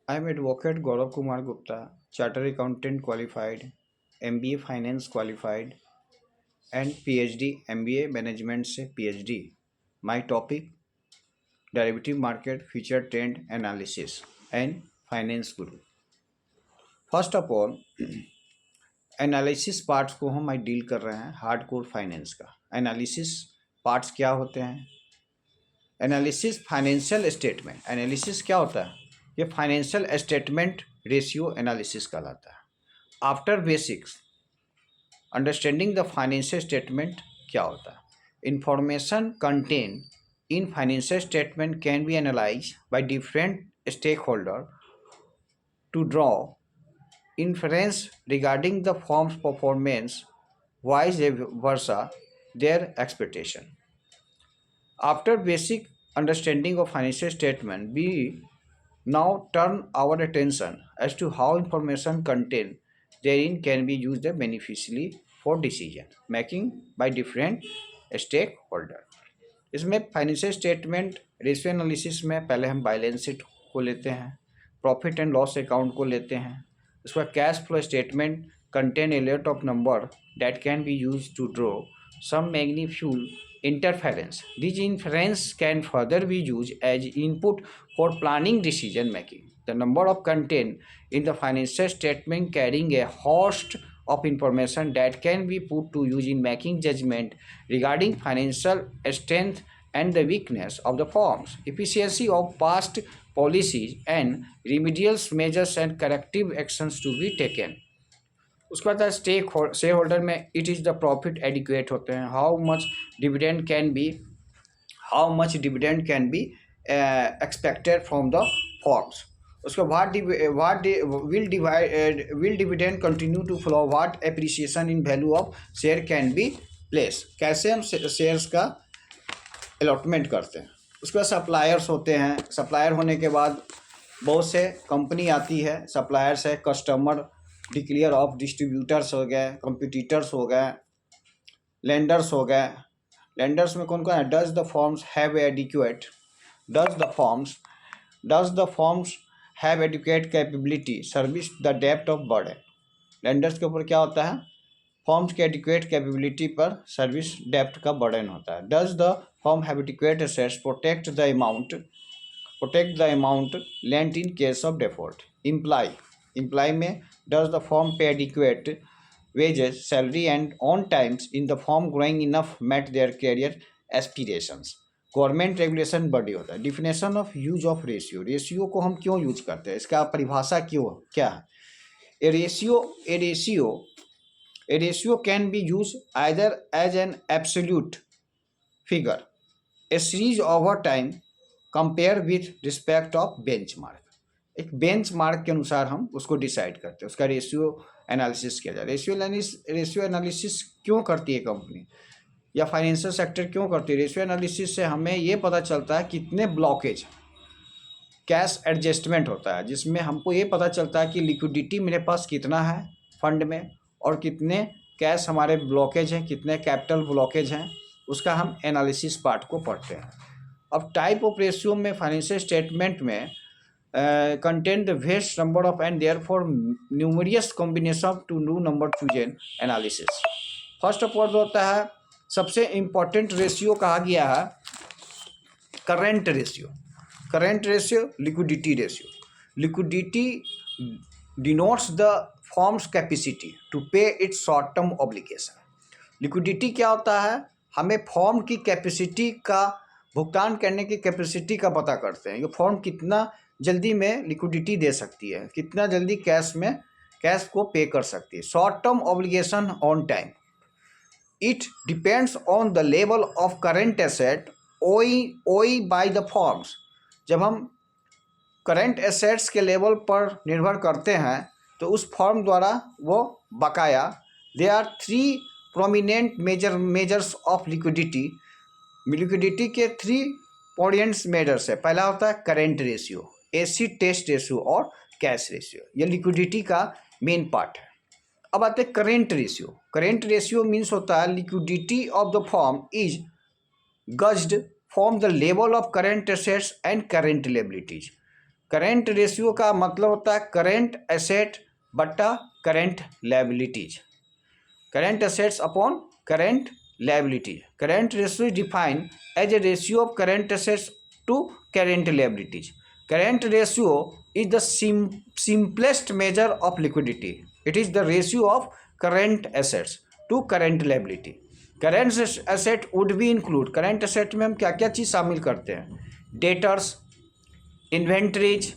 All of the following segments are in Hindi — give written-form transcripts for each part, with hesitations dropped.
I am Advocate Gaurav Kumar Gupta, Chartered Accountant qualified, MBA Finance qualified and PhD MBA Management से PhD. My topic Derivative Market Future Trend Analysis and Finance Guru. First of all analysis parts को हम आज डील कर रहे हैं हार्डकोर फाइनेंस का. एनालिसिस पार्ट्स क्या होते हैं? Analysis financial statement. एनालिसिस क्या होता है? ये फाइनेंशियल स्टेटमेंट रेशियो एनालिसिस कहलाता है. After basics understanding the financial statement क्या होता है? Information contain in financial statement can be analyse by different stake holder to draw inference regarding the firm's performance, vice versa, their expectation. After basic understanding of financial statement, we now turn our attention as to how information contained therein can be used beneficially for decision making by different stakeholder. इसमें फाइनेंशियल स्टेटमेंट रेशियो एनालिसिस में पहले हम बैलेंस शीट को लेते हैं, प्रॉफिट एंड लॉस अकाउंट को लेते हैं. उसका cash flow statement contain a lot of number that can be use to draw some meaningful interference. These inference can further be used as input for planning decision making. The number of content in the financial statement carrying a host of information that can be put to use in making judgment regarding financial strength and the weakness of the firms, efficiency of past policies and remedial measures and corrective actions to be taken. उसके बाद स्टेक शेयर होल्डर में it is the profit adequate होते हैं. How much dividend can be expected from the firms. उसके बाद will dividend continue to flow, what appreciation in value of share can be place. कैसे हम शेयर्स का अलॉटमेंट करते हैं. उसके बाद सप्लायर्स होते हैं. सप्लायर होने के बाद बहुत से कंपनी आती है. सप्लायर्स है, कस्टमर, डिक्लेयर ऑफ डिस्ट्रीब्यूटर्स हो गए, कंपटीटर्स हो गए, लेंडर्स हो गए. लेंडर्स में कौन कौन है? Does the firms have adequate have adequate capability service the डेप्ट ऑफ बर्डन. लेंडर्स के ऊपर क्या होता है? फॉर्म्स के एडिक्वेट कैपेबिलिटी पर सर्विस डेप्ट का बर्डन होता है. Does the firm have adequate assets protect the amount lent in case of default. Imply में does the firm pay adequate wages, salary and on times in the firm growing enough met their career aspirations. Government regulation body होता है. Definition of use of ratio. Ratio को हम क्यों यूज करते हैं? इसका परिभाषा क्या है? A ratio can be use either as an absolute figure, a series over time compare with respect of benchmark. एक बेंचमार्क के अनुसार हम उसको डिसाइड करते हैं, उसका रेशियो एनालिसिस किया जाए. रेशियो एनालिसिस क्यों करती है कंपनी या फाइनेंशियल सेक्टर क्यों करती है? रेशियो एनालिसिस से हमें ये पता चलता है कितने ब्लॉकेज कैश एडजस्टमेंट होता है, जिसमें हमको ये पता चलता है कि लिक्विडिटी मेरे पास कितना है फंड में और कितने कैश हमारे ब्लॉकेज हैं, कितने कैपिटल ब्लॉकेज हैं. उसका हम एनालिसिस पार्ट को पढ़ते हैं. अब टाइप ऑफ रेशियो में फाइनेंशियल स्टेटमेंट में contain the vast number of and therefore numerous combination to do number chosen analysis. First of all होता है, सबसे इम्पॉर्टेंट रेशियो कहा गया है current ratio, liquidity ratio. Liquidity denotes the firm's capacity to pay its short term obligation. Liquidity क्या होता है? हमें फॉर्म की कैपेसिटी का भुगतान करने की कैपेसिटी का पता करते हैं. ये फॉर्म कितना जल्दी में लिक्विडिटी दे सकती है, कितना जल्दी कैश को पे कर सकती है. Short term obligation on time. It depends on the level of current asset ओई बाय द फॉर्म्स. जब हम करेंट एसेट्स के लेवल पर निर्भर करते हैं तो उस फॉर्म द्वारा वो बकाया. They are 3 prominent measures of liquidity. के 3 पॉइंट्स मेजर्स है. पहला होता है current ratio, acid test ratio और कैश रेशियो. ये लिक्विडिटी का मेन पार्ट है. अब आते हैं करेंट रेशियो मीन्स होता है liquidity of the firm is gauged from the level of current assets and current liabilities. Current ratio का मतलब होता है करेंट एसेट बट्टा current liabilities, current assets upon current liabilities. Current ratio is defined as a ratio of current assets to current liabilities. Current ratio is the simplest measure of liquidity. It is the ratio of current assets to current liability. Current asset would be include, current asset में हम क्या क्या चीज़ शामिल करते हैं? Debtors, inventories,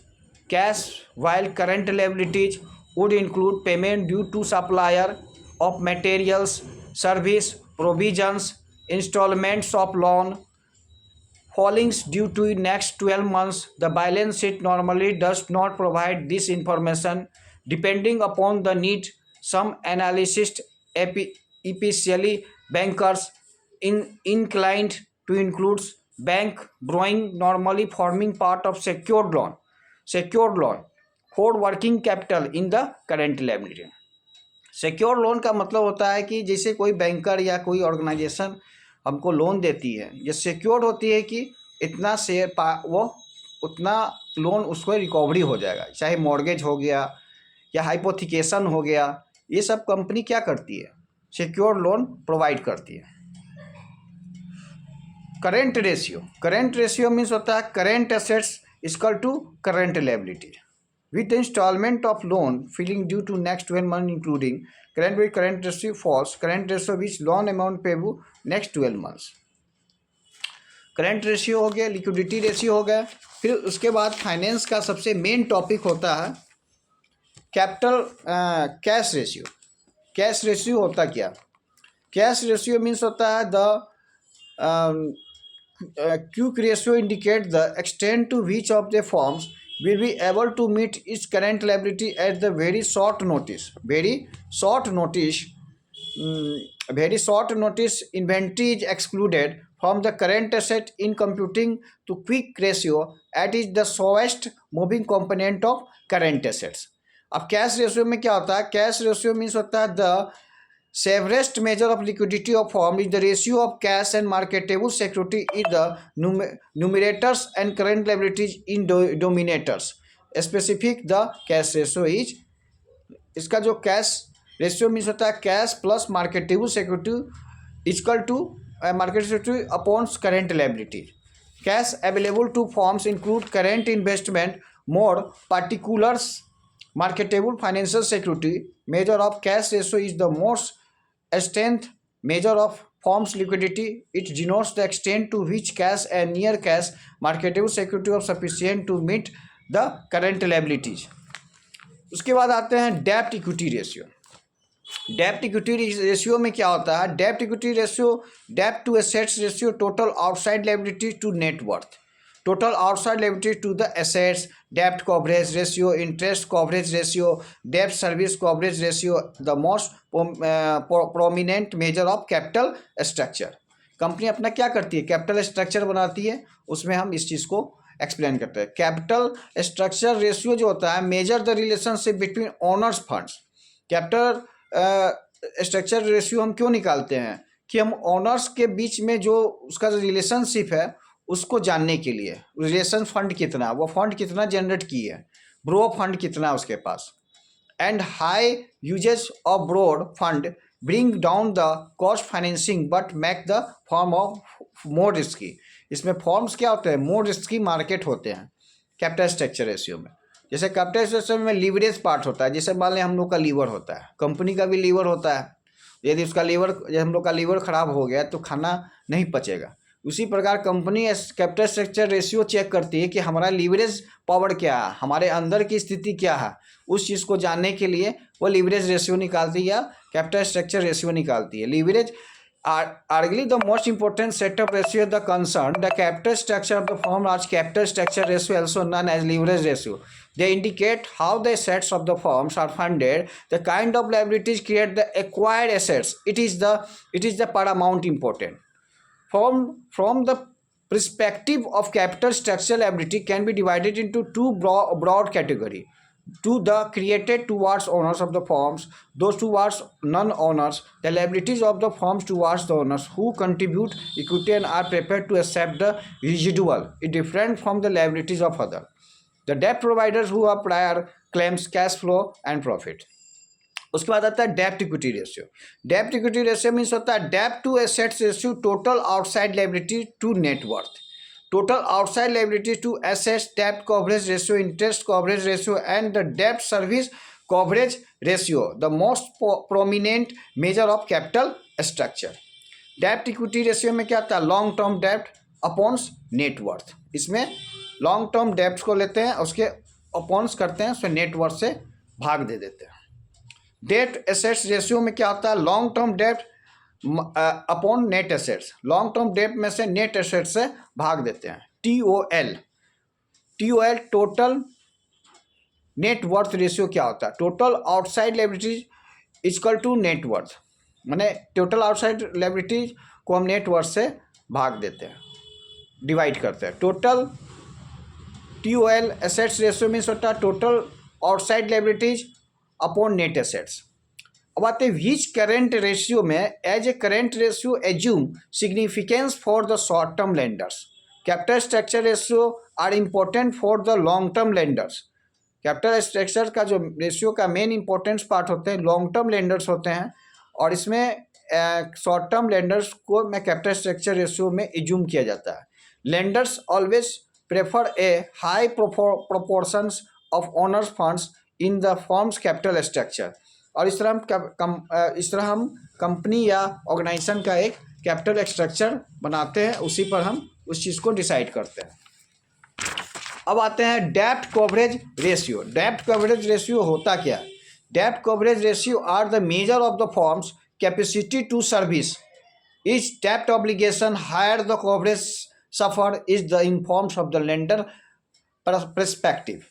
cash, while current liabilities would include payment due to supplier of materials, service, provisions, installments of loan, fallings due to next 12 months. The balance sheet normally does not provide this information. Depending upon the need, some analysts, especially bankers, inclined to include bank borrowing, normally forming part of secured loan for working capital in the current liability. Secure loan का मतलब होता है कि जैसे कोई बैंकर या कोई ऑर्गेनाइजेशन हमको लोन देती है, ये सिक्योर्ड होती है कि इतना शेयर वो उतना लोन उसको रिकवरी हो जाएगा, चाहे मॉर्गेज हो गया या हाइपोथिकेशन हो गया, ये सब कंपनी क्या करती है? सिक्योर लोन प्रोवाइड करती है। करेंट रेशियो मीन्स होता है current assets equal to current liability with the installment of loan filling due to next 12 months including current ratio falls, current ratio which loan amount payable next 12 months. Current ratio हो गया, लिक्विडिटी रेशियो हो गया। फिर उसके बाद फाइनेंस का सबसे मेन टॉपिक होता है capital cash ratio. Cash ratio होता क्या? कैश रेशियो मीन्स होता है the quick ratio indicate the extent to which of the firms will be able to meet its current liability at the very short notice. Inventory is excluded from the current asset in computing to quick ratio at is the slowest moving component of current assets. अब कैश रेशियो में क्या होता है? कैश रेशियो मीन्स होता है the severest measure of liquidity of firm is the ratio of cash and marketable security in the numerators and current liabilities in denominators. Specific the cash ratio is, इसका जो कैश रेशियो मीन्स होता है cash plus marketable security equal to market security upon current liability. Cash available to firms include current investment more particulars marketable financial security. Measure of cash ratio is the most strength measure of firm's liquidity. It denotes the extent to which cash and near cash marketable security are sufficient to meet the current liabilities. उसके बाद आते हैं डेब्ट इक्विटी रेशियो. डेब्ट इक्विटी रेशियो में क्या होता है? डेब्ट इक्विटी रेशियो, डेब्ट to assets ratio, total outside liability to net worth, total outside liability to the assets, debt coverage ratio, interest coverage ratio, debt service coverage ratio, the most prominent measure of capital structure. Company अपना क्या करती है? कैपिटल स्ट्रक्चर बनाती है, उसमें हम इस चीज़ को एक्सप्लेन करते हैं. कैपिटल स्ट्रक्चर रेशियो जो होता है measure the relationship between owners funds. Capital structure ratio हम क्यों निकालते हैं? कि हम ओनर्स के बीच में जो उसका जो रिलेशनशिप है उसको जानने के लिए, रिलेशन फंड कितना, वो फंड कितना जनरेट की है, ब्रो फंड कितना उसके पास. And high uses of borrowed fund bring down the cost financing but make the form of more risky. इसमें फॉर्म्स क्या होते हैं? मोर रिस्की मार्केट होते हैं कैपिटल स्ट्रक्चर रेशियो में. जैसे कैपिटल स्ट्रक्चर में लीवरेज पार्ट होता है, जैसे मान लें हम लोग का लीवर होता है, कंपनी का भी लीवर होता है. यदि उसका लीवर, हम लोग का लीवर खराब हो गया तो खाना नहीं पचेगा. उसी प्रकार company capital structure ratio check करती है कि हमारा लीवरेज पावर क्या है, हमारे अंदर की स्थिति क्या है. उस चीज़ को जानने के लिए वो लीवरेज रेशियो निकालती है या कैपिटल स्ट्रक्चर रेशियो निकालती है. Leverage arguably the most important set of ratio the concern the capital structure of the firm as capital structure ratio, also known as leverage ratio. They indicate how the assets of the firms are funded, the kind of liabilities create the acquired assets. It is the paramount important. From the perspective of capital structure, liability can be divided into two broad categories. To the created towards owners of the firms, those towards non-owners. The liabilities of the firms towards the owners who contribute equity and are prepared to accept the residual is different from the liabilities of other. The date providers who are prior claims cash flow and profit. उसके बाद आता है डेप्ट इक्विटी रेशियो। डेप्ट इक्विटी रेशियो मीन्स होता है डेप्ट to assets ratio total outside liability to net worth. Total outside liability to assets, dept coverage ratio, interest coverage ratio and the dept service coverage ratio the most prominent measure of capital structure. Dept equity ratio में क्या आता है? लॉन्ग टर्म डेप्ट अपॉन्स नेटवर्थ। इसमें लॉन्ग टर्म डेप्ट को लेते हैं, उसके अपॉन्स करते हैं, उसमें नेटवर्थ से भाग दे देते हैं। डेट एसेट्स रेशियो में क्या होता है? Long term debt upon net assets. Long term debt में से नेट एसेट्स से भाग देते हैं। TOL total net worth ratio क्या होता है? Total outside liabilities equal to net worth, माने टोटल आउटसाइड लायबिलिटीज को हम नेट वर्थ से भाग देते हैं, डिवाइड करते हैं। Total TOL assets ratio means होता है total outside liabilities upon net assets. अब आते हैं विच करेंट रेशियो में as a current ratio assume significance for the short term lenders. Capital structure ratio are important for the long term lenders. Capital structure का जो रेशियो का मेन इंपॉर्टेंस पार्ट होते हैं लॉन्ग टर्म लेंडर्स होते हैं, और इसमें शॉर्ट टर्म लेंडर्स को में कैपिटल स्ट्रक्चर रेशियो में एज्यूम किया जाता है। Lenders always prefer A high proportions of owners funds in the firms capital structure. और इस तरह हम कंपनी या ऑर्गेनाइजेशन का एक कैपिटल स्ट्रक्चर बनाते हैं, उसी पर हम उस चीज़ को डिसाइड करते हैं। अब आते हैं डेप्ट कवरेज रेशियो। डेप्ट कवरेज रेशियो होता क्या? डेप्ट coverage ratio are the measure of the firms capacity to service is dept obligation higher the coverage suffer is the in forms of the lender perspective.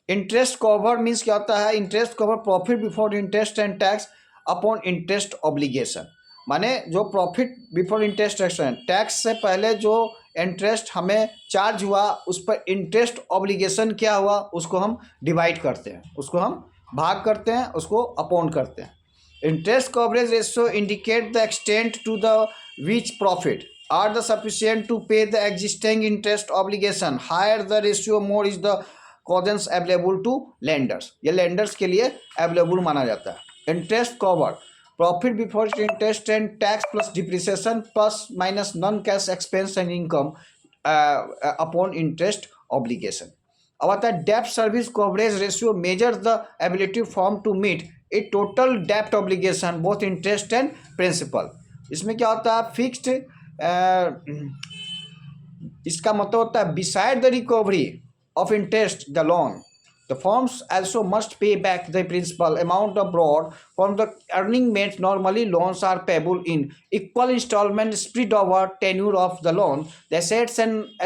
Interest cover means क्या होता है? Interest cover profit before interest and tax upon interest obligation. माने जो प्रॉफिट बिफोर इंटरेस्ट टैक्स से पहले जो इंटरेस्ट हमें चार्ज हुआ उस पर इंटरेस्ट ऑब्लिगेशन क्या हुआ उसको हम डिवाइड करते हैं, उसको हम भाग करते हैं, उसको अपॉन करते हैं। Interest coverage ratio indicate the extent to the which profit are the sufficient to pay the existing interest obligation. Higher the ratio more is the cushions available to lenders. ये लेंडर्स के लिए अवेलेबल माना जाता है। Interest cover profit before interest and tax plus depreciation plus minus non cash expense and income upon interest obligation. अब आता है डेप्ट service coverage ratio measure the ability form to meet a total डेप्ट obligation both interest and principal. इसमें क्या होता है? फिक्स्ड इसका मतलब होता है beside the recovery of interest the loan, the firms also must pay back the principal amount abroad from the earning made. Normally loans are payable in equal installment spread over tenure of the loan. The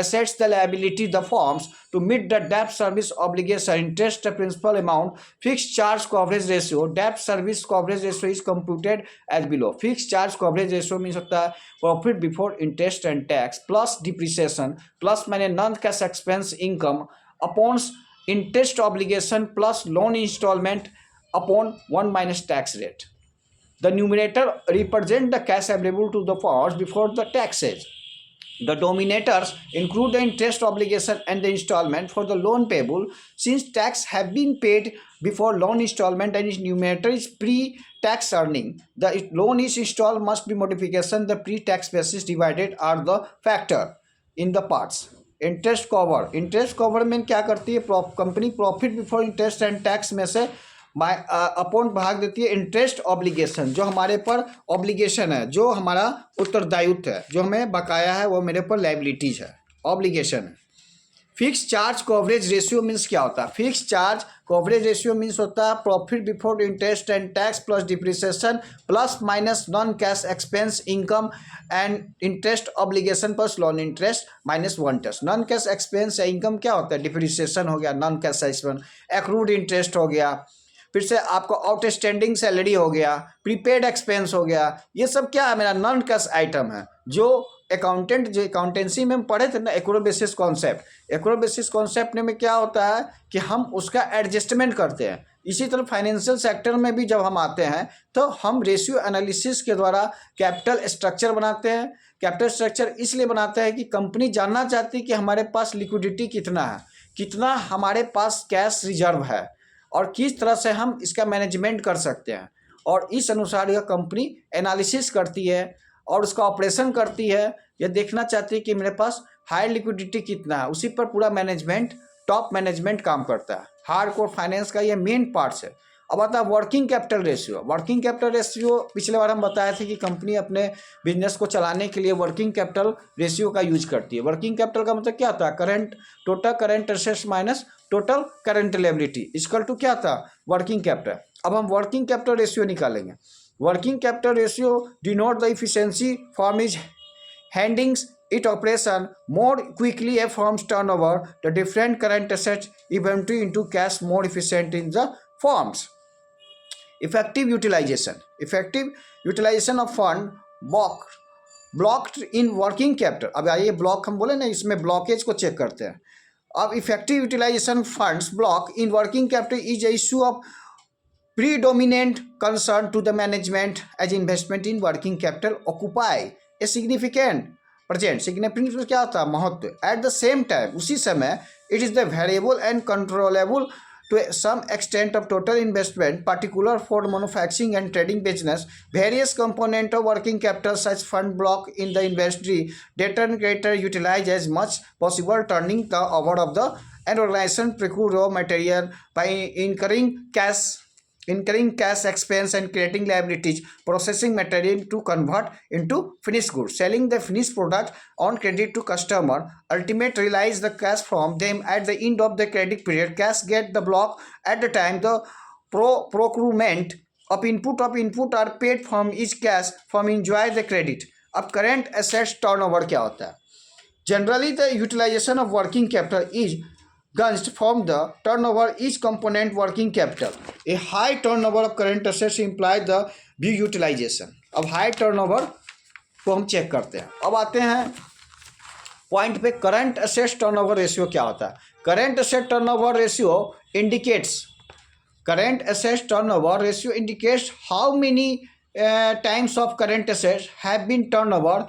assets the liability the firms to meet the debt service obligation, interest the principal amount. Fixed charge coverage ratio, debt service coverage ratio is computed as below. Fixed charge coverage ratio means होता है profit before interest and tax plus depreciation plus माने non cash expense income upon interest obligation plus loan installment upon 1 minus tax rate. The numerator represent the cash available to the firms before the taxes. The denominators include the interest obligation and the installment for the loan payable. Since tax have been paid before loan installment and its numerator is pre-tax earning, the loan is installed must be modification. The pre-tax basis divided are the factor in the parts. Interest cover में क्या करती है? Company profit before interest and tax में से अपॉन भाग देती है इंटरेस्ट ऑब्लिगेशन, जो हमारे पर ऑब्लिगेशन है, जो हमारा उत्तरदायित्व है, जो हमें बकाया है, वो मेरे पर लायबिलिटीज है, ऑब्लिगेशन है। Fix charge coverage ratio means क्या होता है? Fix charge coverage ratio means होता है profit before interest and tax plus depreciation plus minus non cash expense income and interest obligation plus loan interest minus 1 test. Non cash expense या इनकम क्या होता है? डिप्रिसिएशन हो गया, non cash expense, accrued interest हो गया, फिर से आपको आउटस्टैंडिंग सैलरी हो गया, प्रीपेड एक्सपेंस हो गया। ये सब क्या है? मेरा नॉन कैश आइटम है, जो अकाउंटेंसी में हम पढ़े थे ना, Acro basis concept. Acro basis concept में क्या होता है कि हम उसका एडजस्टमेंट करते हैं। इसी तरह फाइनेंशियल सेक्टर में भी जब हम आते हैं तो हम रेशियो एनालिसिस के द्वारा कैपिटल स्ट्रक्चर बनाते हैं। कैपिटल स्ट्रक्चर इसलिए बनाते हैं कि कंपनी जानना चाहती है कि हमारे पास लिक्विडिटी कितना है, कितना हमारे पास कैश रिजर्व है और किस तरह से हम इसका मैनेजमेंट कर सकते हैं, और इस अनुसार यह कंपनी एनालिसिस करती है और उसका ऑपरेशन करती है। यह देखना चाहती है कि मेरे पास हाई लिक्विडिटी कितना है, उसी पर पूरा मैनेजमेंट, टॉप मैनेजमेंट काम करता है। हार्डकोर फाइनेंस का ये मेन पार्ट्स है। अब आता है working capital ratio. Working capital ratio पिछले बार हम बताए थे कि कंपनी अपने बिजनेस को चलाने के लिए वर्किंग कैपिटल रेशियो का यूज करती है। वर्किंग कैपिटल का मतलब क्या होता है? Total current assets minus total current liability equal to क्या था? Working capital. अब हम वर्किंग कैपिटल रेशियो निकालेंगे। Working capital ratio denote the efficiency firm is handling it operation more quickly a firm's turnover, the different current assets inventory into cash more efficient in the firms. Effective utilization of fund blocked in working capital. अब आइए ब्लॉक हम बोले ना, इसमें ब्लॉकेज को चेक करते हैं। अब effective utilisation funds block in working capital is a issue of predominant concern to the management as investment in working capital occupy a significant present significant क्या होता है? महत्व। एट द सेम टाइम, उसी समय, it is the variable and controllable to some extent of total investment, particular for manufacturing and trading business. Various components of working capital such fund block in the inventory, debtor and creditor utilize as much possible, turning the over of the and organization procure raw material by incurring cash expense and creating liabilities, processing material to convert into finished goods, selling the finished product on credit to customer, ultimate realize the cash from them at the end of the credit period. Cash get the block at the time the procurement of input are paid from each cash from enjoy the credit. अब current assets turnover क्या होता है? Generally the utilization of working capital is gauged from the turnover each component working capital. A high turnover of current assets implies the view utilization. अब high turnover को हम चेक करते हैं। अब आते हैं पॉइंट पे, करंट एसेट्स टर्नओवर रेशियो क्या होता है? Current asset turnover ratio indicates how many times of current assets have been turnover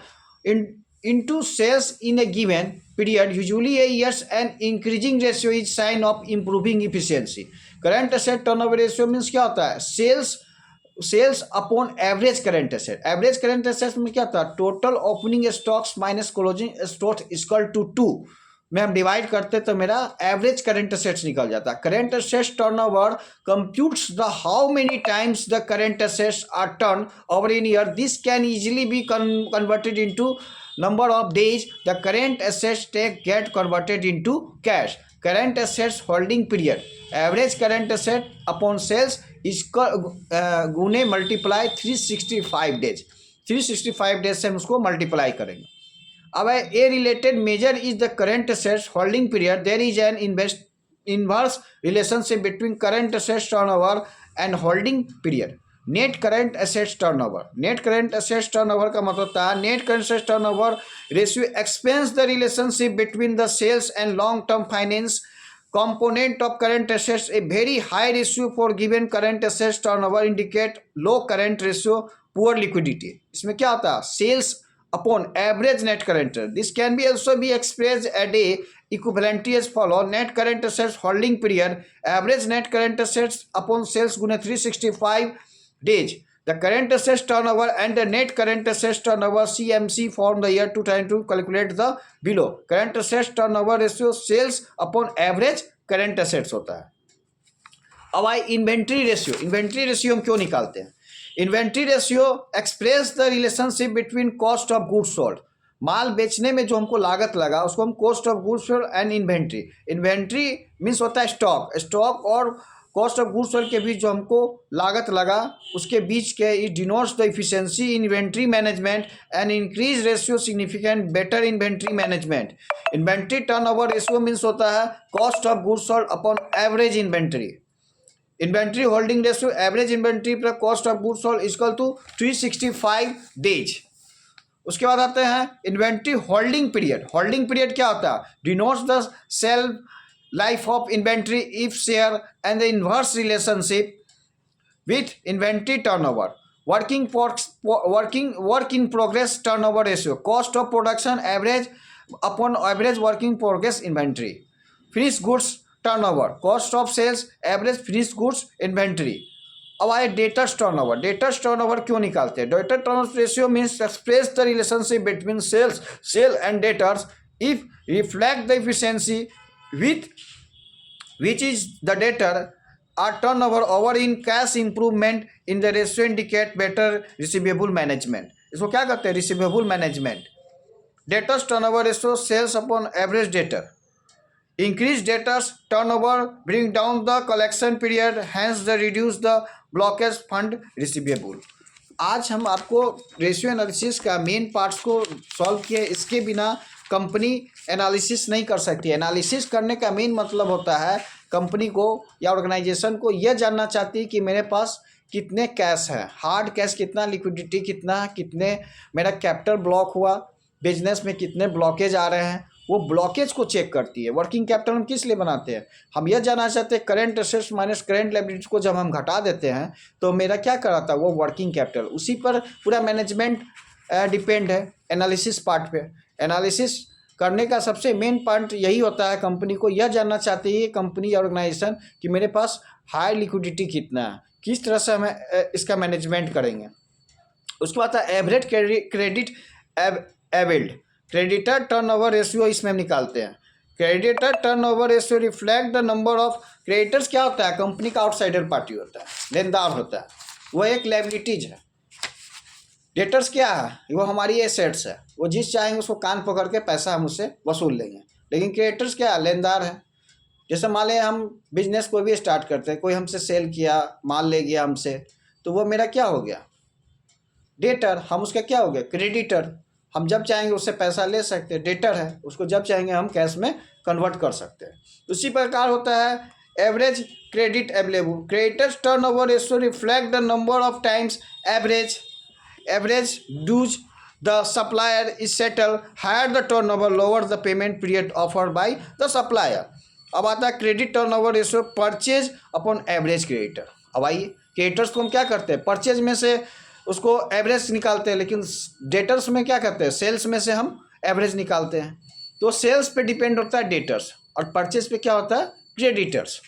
into sales in a given period, usually a years, and increasing ratio is sign of improving efficiency. Current asset turnover ratio means क्या होता है? Sales upon average current asset. Average current asset में क्या होता है? Total opening stocks minus closing stock equal to 2 में हम डिवाइड करते तो मेरा एवरेज करंट एसेट्स निकल जाता है। Current assets turnover computes the how many times the current assets are turn over in year. This can easily be converted into number of days the current assets get converted into cash. Current assets holding period, average current asset upon sales is गुने मल्टीप्लाई 365 डेज। 365 डेज से हम उसको मल्टीप्लाई करेंगे। अब a related measure is the current assets holding period. There is an inverse relationship between current assets turnover and holding period. Net current assets turnover. Net current assets turnover का मतलब होता है net current assets turnover ratio expense the relationship between the sales and long term finance component of current assets. A very high ratio for given current assets turnover indicate low current ratio, poor liquidity. इसमें क्या होता है? Sales upon average net current. This can be also be expressed at a equivalently as follow: net current assets holding period, average net current assets upon sales गुने 365 days. The current assets turnover and the net current assets turnover CMC form the year 2000 to calculate the below. Current assets turnover ratio sales upon average current assets होता है। अब आई इन्वेंट्री रेशियो। इन्वेंट्री रेशियो हम क्यों निकालते हैं? Inventory ratio express the relationship between cost of goods sold. माल बेचने में जो हमको लागत लगा उसको हम cost of goods sold and inventory. Inventory means होता है स्टॉक और कॉस्ट ऑफ गुड्स सोल्ड के बीच जो हमको लागत लगा उसके बीच के it denotes the efficiency in inventory management and increase ratio significant better inventory management. Inventory turnover ratio means होता है cost of goods sold upon average inventory. Inventory holding ratio average inventory पर cost of goods sold equal to 365 days. उसके बाद आते हैं inventory holding period. Holding period क्या होता है? Denotes the self life of inventory if share and the inverse relationship with inventory turnover. Work in progress turnover ratio, cost of production average upon average work in progress inventory. Finish goods turnover, cost of sales, average finish goods inventory. अब आए डेटर्स टर्नओवर। डेटर्स टर्नओवर क्यों निकालते हैं? Debtor turnover ratio means express the relationship between sale and debtors if reflect the efficiency with which is the debtor are turnover over in cash improvement in the ratio indicate better receivable management। इसको क्या कहते हैं? Receivable management. Debtors turnover ratio sales upon average debtor. Increase debtors turnover bring down the collection period hence the reduce the blockage fund receivable. आज हम आपको रेशियो एनालिसिस का मेन पार्ट्स को सॉल्व किए। इसके बिना कंपनी एनालिसिस नहीं कर सकती। एनालिसिस करने का मेन मतलब होता है कंपनी को या ऑर्गेनाइजेशन को यह जानना चाहती है कि मेरे पास कितने कैश है, हार्ड कैश कितना, लिक्विडिटी कितना, कितने मेरा कैपिटल ब्लॉक हुआ, बिजनेस में कितने ब्लॉकेज आ रहे हैं, वो ब्लॉकेज को चेक करती है। वर्किंग कैपिटल हम किस लिए बनाते हैं? हम यह जानना चाहते हैं current assets minus current liabilities को जब हम घटा देते हैं तो मेरा क्या कराता है? वो वर्किंग कैपिटल। उसी पर पूरा मैनेजमेंट डिपेंड है एनालिसिस पार्ट पे। एनालिसिस करने का सबसे मेन पॉइंट यही होता है, कंपनी को यह जानना चाहती है कंपनी या ऑर्गेनाइजेशन कि मेरे पास हाई लिक्विडिटी कितना है, किस तरह से हमें इसका मैनेजमेंट करेंगे। उसके बाद है average credit availed. Creditor turnover ratio इसमें हम निकालते हैं। Creditor turnover ratio reflect the number of creditors. क्या होता है? कंपनी का आउटसाइडर पार्टी होता है, लेनदार होता है, वो एक लायबिलिटीज है। डेटर्स क्या है? वो हमारी एसेट्स है, वो जिस चाहेंगे उसको कान पकड़ के पैसा हम उससे वसूल लेंगे। लेकिन क्रेडिटर्स क्या है? लेनदार है। जैसे मान लें हम बिजनेस कोई भी स्टार्ट करते हैं, कोई हमसे सेल किया, माल ले गया हमसे, तो वो मेरा क्या हो गया? डेटर। हम उसका क्या हो गया? क्रेडिटर। हम जब चाहेंगे उससे पैसा ले सकते हैं, डेटर है, उसको जब चाहेंगे हम कैश में कन्वर्ट कर सकते हैं। उसी प्रकार होता है average credit available. Creditors turnover ratio reflect the number of times average dues the supplier is settled, higher the turnover, lower the payment period offered by the supplier। अब आता है credit turnover ratio purchase upon average creditor. अब आइए क्रेडिटर्स को हम क्या करते हैं? परचेज में से उसको एवरेज निकालते हैं, लेकिन डेटर्स में क्या करते हैं? सेल्स में से हम एवरेज निकालते हैं। तो सेल्स पे डिपेंड होता है डेटर्स और परचेज पे क्या होता है? क्रेडिटर्स।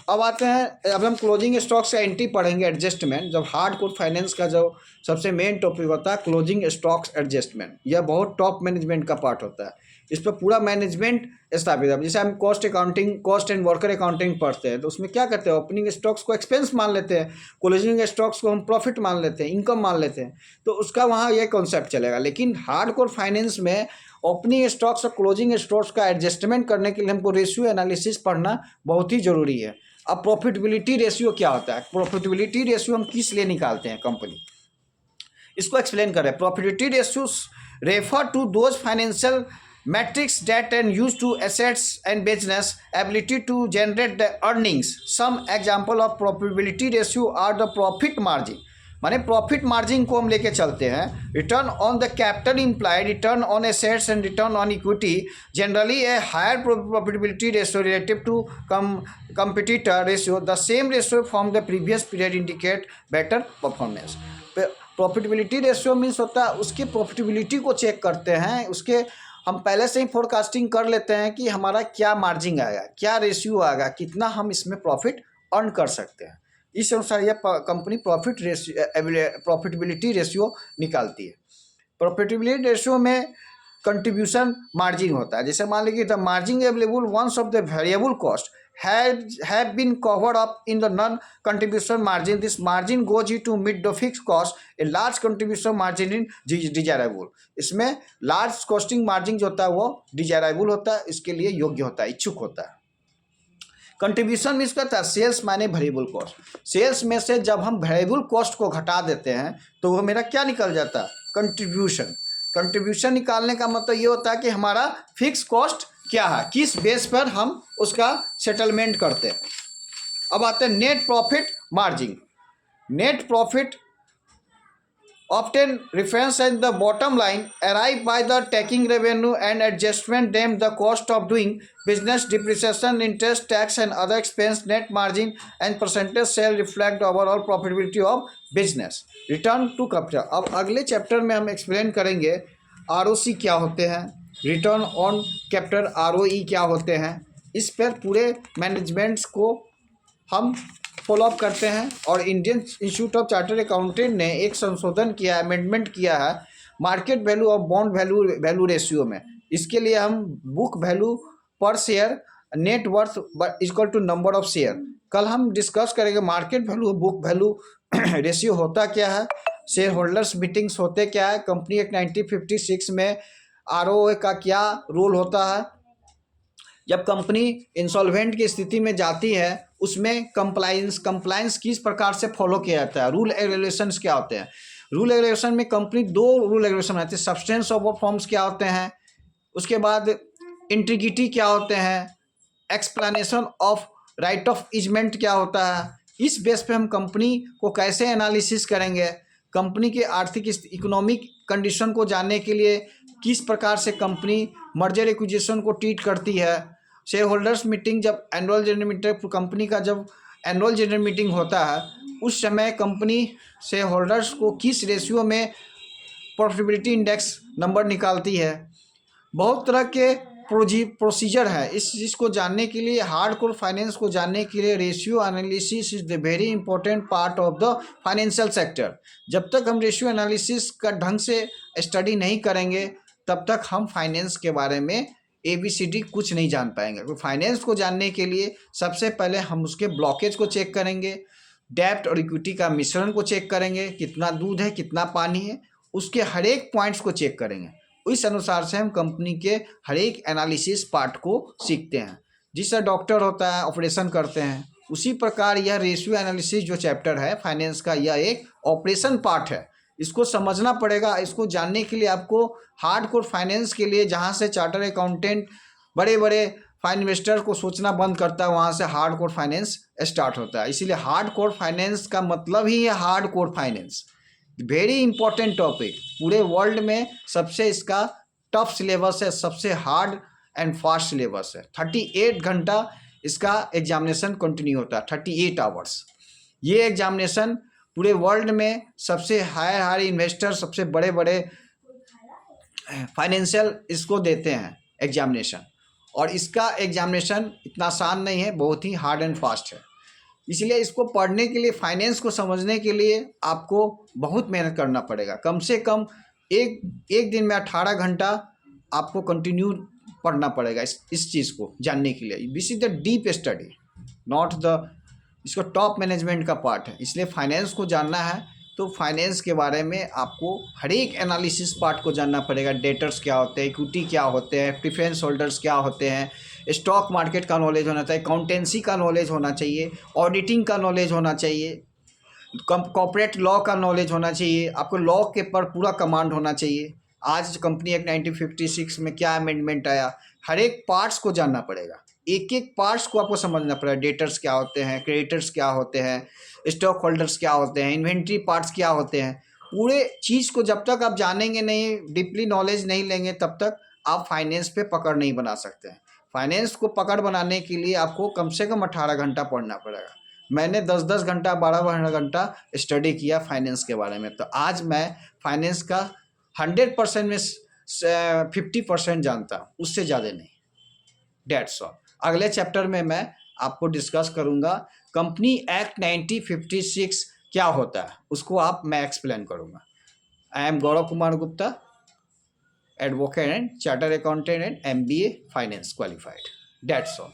अब आते हैं, अब हम क्लोजिंग स्टॉक्स का एंट्री पढ़ेंगे, एडजस्टमेंट। जब हार्ड कोर फाइनेंस का जो सबसे मेन टॉपिक होता है क्लोजिंग स्टॉक्स एडजस्टमेंट, यह बहुत टॉप मैनेजमेंट का पार्ट होता है। इस पर पूरा मैनेजमेंट स्थापित है। जैसे हम cost accounting, cost and worker accounting पढ़ते हैं तो उसमें क्या करते हैं? ओपनिंग स्टॉक्स को एक्सपेंस मान लेते हैं, क्लोजिंग स्टॉक्स को हम प्रॉफिट मान लेते हैं, इनकम मान लेते हैं, तो उसका वहाँ ये कॉन्सेप्ट चलेगा। लेकिन हार्ड कोर फाइनेंस में ओपनिंग स्टॉक्स और क्लोजिंग स्टॉक्स का एडजस्टमेंट करने के लिए हमको रेशियो एनालिसिस पढ़ना बहुत ही जरूरी है। अब प्रॉफिटेबिलिटी रेशियो क्या होता है? प्रॉफिटेबिलिटी रेशियो हम किस लिए निकालते हैं कंपनी, इसको एक्सप्लेन करें। Profitability ratios refer to those financial metrics that and used to assets and business ability to generate the earnings। some example of profitability ratio are the profit margin, माने प्रॉफिट मार्जिन को हम लेके चलते हैं। Return on the capital employed, return on assets and return on equity. Generally a higher profitability ratio relative to competitor ratio. The same ratio from the previous period indicate better performance. Profitability ratio means होता है उसकी प्रॉफिटेबिलिटी को चेक करते हैं, उसके हम पहले से ही फोरकास्टिंग कर लेते हैं कि हमारा क्या मार्जिन आएगा, क्या रेशियो आएगा, कितना हम इसमें प्रॉफिट अर्न कर सकते हैं। इस अनुसार यह कंपनी प्रॉफिटेबिलिटी रेशियो निकालती है। प्रॉफिटेबिलिटी रेशियो में कंट्रीब्यूशन मार्जिन होता है। जैसे मान लीजिए the margin available once of the variable cost have been covered up in the non-contribution margin. This margin goes to meet the fixed cost. A large contribution margin is desirable। इसमें large costing margin जो होता है वो desirable होता है, इसके लिए योग्य होता है, इच्छुक होता है। कंट्रीब्यूशन मीन्स करता है सेल्स माने वेरिएबल कॉस्ट। सेल्स में से जब हम वेरिएबल कॉस्ट को घटा देते हैं तो वो मेरा क्या निकल जाता है? कंट्रीब्यूशन। कंट्रीब्यूशन निकालने का मतलब ये होता है कि हमारा फिक्स कॉस्ट क्या है, किस बेस पर हम उसका सेटलमेंट करते हैं। अब आते हैं net profit margin. Net profit often reference as the bottom line arrived by the taking revenue and adjustment them the cost of doing business, depreciation, interest, tax and other expense. Net margin and percentage sale reflect overall profitability of business। Return to capital. अब अगले चैप्टर में हम एक्सप्लेन करेंगे ROC क्या होते हैं, रिटर्न ऑन कैपिटल ROE क्या होते हैं, इस पर पूरे मैनेजमेंट्स को हम फॉलोअप करते हैं। और Indian institute of chartered accountant ने एक संशोधन किया, अमेंडमेंट किया है मार्केट वैल्यू और बॉन्ड वैल्यू रेशियो में। इसके लिए हम बुक वैल्यू पर share net worth equal to number of share. कल हम डिस्कस करेंगे मार्केट वैल्यू और बुक वैल्यू रेशियो होता क्या है, शेयर होल्डर्स मीटिंग्स होते क्या है, कंपनी एक्ट 1956 में आरओए का क्या रोल होता है, जब कंपनी इंसॉल्वेंट की स्थिति में जाती है उसमें कंप्लायंस किस प्रकार से फॉलो किया जाता है, रूल रेगुलेशंस क्या होते हैं। रूल रेगुलेशन में कंपनी दो रूल रेगुलेशन बनाती है, सब्सटेंस ऑफ फॉर्म्स क्या होते हैं, उसके बाद इंटीग्रिटी क्या होते हैं, explanation of right of easement क्या होता है। इस बेस पे हम कंपनी को कैसे एनालिसिस करेंगे, कंपनी के आर्थिक इकोनॉमिक कंडीशन को जानने के लिए किस प्रकार से कंपनी मर्जर एक्विजिशन को ट्रीट करती है। शेयर होल्डर्स मीटिंग, जब एनुअल जनरल मीटिंग कंपनी का जब एनुअल जनरल मीटिंग होता है उस समय कंपनी शेयर होल्डर्स को किस रेशियो में प्रॉफिटेबिलिटी इंडेक्स नंबर निकालती है। बहुत तरह के प्रोसीजर है इस चीज़ को जानने के लिए। हार्ड कोर फाइनेंस को जानने के लिए ratio analysis is the very important part of the financial sector. जब तक हम रेशियो एनालिसिस का ढंग से स्टडी नहीं करेंगे तब तक हम फाइनेंस के बारे में ABCD कुछ नहीं जान पाएंगे। तो फाइनेंस को जानने के लिए सबसे पहले हम उसके ब्लॉकेज को चेक करेंगे, डेब्ट और इक्विटी का मिश्रण को चेक करेंगे, कितना दूध है कितना पानी है, उसके हर एक पॉइंट्स को चेक करेंगे। इस अनुसार से हम कंपनी के हर एक एनालिसिस पार्ट को सीखते हैं। जिस तरह डॉक्टर होता है ऑपरेशन करते हैं, उसी प्रकार यह रेशियो एनालिसिस जो चैप्टर है फाइनेंस का, यह एक ऑपरेशन पार्ट है। इसको समझना पड़ेगा। इसको जानने के लिए आपको हार्ड कोर फाइनेंस के लिए, जहाँ से चार्टर अकाउंटेंट बड़े बड़े फाइन इन्वेस्टर को सोचना बंद करता है, वहाँ से हार्ड कोर फाइनेंस स्टार्ट होता है। इसीलिए हार्ड कोर फाइनेंस का मतलब ही है hard core finance. Very important topic, पूरे वर्ल्ड में सबसे इसका टफ सिलेबस है, सबसे हार्ड एंड फास्ट सिलेबस है। 38 घंटा इसका एग्जामिनेशन कंटिन्यू होता है, 38 आवर्स। ये एग्जामिनेशन पूरे वर्ल्ड में सबसे हाई इन्वेस्टर, सबसे बड़े बड़े फाइनेंशियल इसको देते हैं एग्जामिनेशन। और इसका एग्जामिनेशन इतना आसान नहीं है, बहुत ही हार्ड एंड फास्ट है। इसलिए इसको पढ़ने के लिए, फाइनेंस को समझने के लिए आपको बहुत मेहनत करना पड़ेगा। कम से कम एक दिन में 18 घंटा आपको कंटिन्यू पढ़ना पड़ेगा इस चीज़ को जानने के लिए। This is the deep study, not the, इसको टॉप मैनेजमेंट का पार्ट है। इसलिए फाइनेंस को जानना है तो फाइनेंस के बारे में आपको हर एक एनालिसिस पार्ट को जानना पड़ेगा। डेटर्स क्या होते हैं, इक्विटी क्या होते हैं, प्रेफरेंस होल्डर्स क्या होते हैं, स्टॉक मार्केट का नॉलेज होना चाहिए, अकाउंटेंसी का नॉलेज होना चाहिए, ऑडिटिंग का नॉलेज होना चाहिए, कॉर्पोरेट लॉ का नॉलेज होना चाहिए, आपको लॉ के पर पूरा कमांड होना चाहिए। आज कंपनी एक्ट 1956 में क्या अमेंडमेंट आया, हर एक पार्ट्स को जानना पड़ेगा। एक एक पार्ट्स को आपको समझना पड़ेगा। डेटर्स क्या होते हैं, क्रेडिटर्स क्या होते हैं, स्टॉक होल्डर्स क्या होते हैं, इन्वेंट्री पार्ट्स क्या होते हैं। पूरे चीज़ को जब तक आप जानेंगे नहीं, डीपली नॉलेज नहीं लेंगे, तब तक आप फाइनेंस पे पकड़ नहीं बना सकते हैं। फाइनेंस को पकड़ बनाने के लिए आपको कम से कम 18 घंटा पढ़ना पड़ेगा। मैंने 10-10 घंटा, 12-12 घंटा स्टडी किया फाइनेंस के बारे में। तो आज मैं फाइनेंस का 100% में 50% जानता हूँ, उससे ज़्यादा नहीं। That's all. अगले चैप्टर में मैं आपको डिस्कस करूँगा कंपनी एक्ट 1956 क्या होता है, उसको मैं एक्सप्लेन करूँगा। I am Gaurav Kumar Gupta, advocate and charter accountant and MBA finance qualified. That's all.